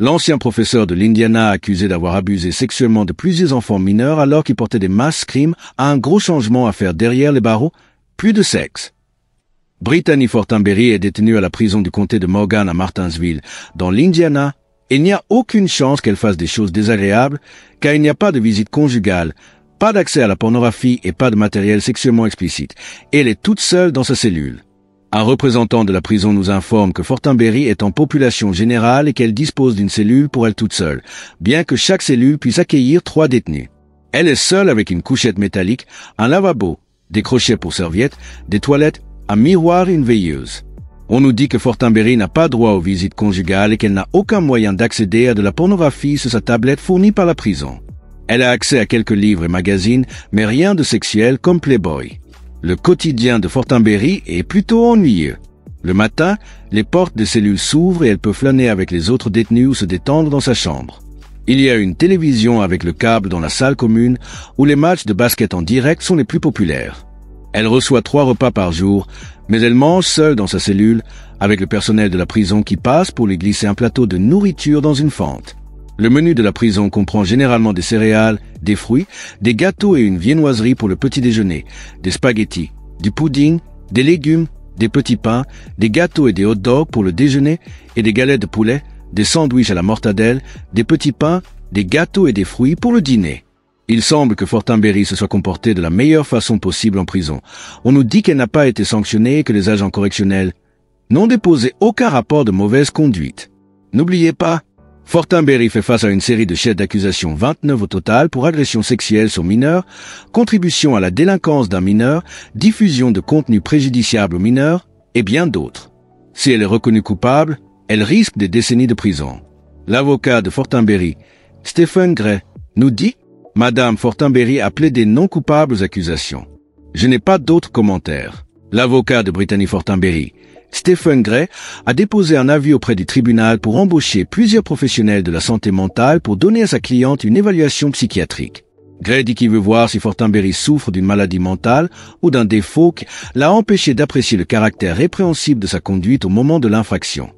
L'ancien professeur de l'Indiana accusé d'avoir abusé sexuellement de plusieurs enfants mineurs alors qu'il portait des masques Scream a un gros changement à faire derrière les barreaux, plus de sexe. Brittany Fortenberry est détenue à la prison du comté de Morgan à Martinsville, dans l'Indiana. Il n'y a aucune chance qu'elle fasse des choses désagréables, car il n'y a pas de visite conjugale, pas d'accès à la pornographie et pas de matériel sexuellement explicite. Elle est toute seule dans sa cellule. Un représentant de la prison nous informe que Fortenberry est en population générale et qu'elle dispose d'une cellule pour elle toute seule, bien que chaque cellule puisse accueillir 3 détenus. Elle est seule avec une couchette métallique, un lavabo, des crochets pour serviettes, des toilettes, un miroir et une veilleuse. On nous dit que Fortenberry n'a pas droit aux visites conjugales et qu'elle n'a aucun moyen d'accéder à de la pornographie sur sa tablette fournie par la prison. Elle a accès à quelques livres et magazines, mais rien de sexuel comme Playboy. Le quotidien de Fortenberry est plutôt ennuyeux. Le matin, les portes des cellules s'ouvrent et elle peut flâner avec les autres détenus ou se détendre dans sa chambre. Il y a une télévision avec le câble dans la salle commune où les matchs de basket en direct sont les plus populaires. Elle reçoit 3 repas par jour, mais elle mange seule dans sa cellule avec le personnel de la prison qui passe pour lui glisser un plateau de nourriture dans une fente. Le menu de la prison comprend généralement des céréales, des fruits, des gâteaux et une viennoiserie pour le petit déjeuner, des spaghettis, du pudding, des légumes, des petits pains, des gâteaux et des hot dogs pour le déjeuner et des galettes de poulet, des sandwichs à la mortadelle, des petits pains, des gâteaux et des fruits pour le dîner. Il semble que Fortenberry se soit comportée de la meilleure façon possible en prison. On nous dit qu'elle n'a pas été sanctionnée et que les agents correctionnels n'ont déposé aucun rapport de mauvaise conduite. N'oubliez pas, Fortenberry fait face à une série de chefs d'accusation 29 au total pour agression sexuelle sur mineurs, contribution à la délinquance d'un mineur, diffusion de contenu préjudiciable aux mineurs et bien d'autres. Si elle est reconnue coupable, elle risque des décennies de prison. L'avocat de Fortenberry, Stephen Gray, nous dit « Madame Fortenberry a plaidé non coupable aux accusations. Je n'ai pas d'autres commentaires. » L'avocat de Brittany Fortenberry, Stephen Gray, a déposé un avis auprès du tribunal pour embaucher plusieurs professionnels de la santé mentale pour donner à sa cliente une évaluation psychiatrique. Gray dit qu'il veut voir si Fortenberry souffre d'une maladie mentale ou d'un défaut qui l'a empêché d'apprécier le caractère répréhensible de sa conduite au moment de l'infraction.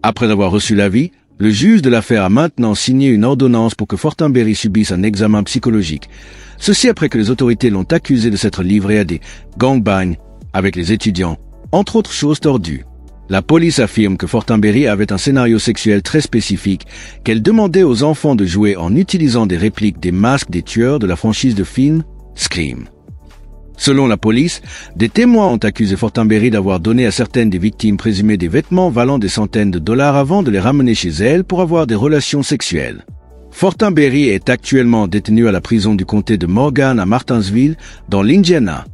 Après avoir reçu l'avis, le juge de l'affaire a maintenant signé une ordonnance pour que Fortenberry subisse un examen psychologique. Ceci après que les autorités l'ont accusé de s'être livré à des gangbangs avec les étudiants, entre autres choses tordues. La police affirme que Fortenberry avait un scénario sexuel très spécifique qu'elle demandait aux enfants de jouer en utilisant des répliques des masques des tueurs de la franchise de films Scream. Selon la police, des témoins ont accusé Fortenberry d'avoir donné à certaines des victimes présumées des vêtements valant des centaines de dollars avant de les ramener chez elles pour avoir des relations sexuelles. Fortenberry est actuellement détenue à la prison du comté de Morgan à Martinsville, dans l'Indiana.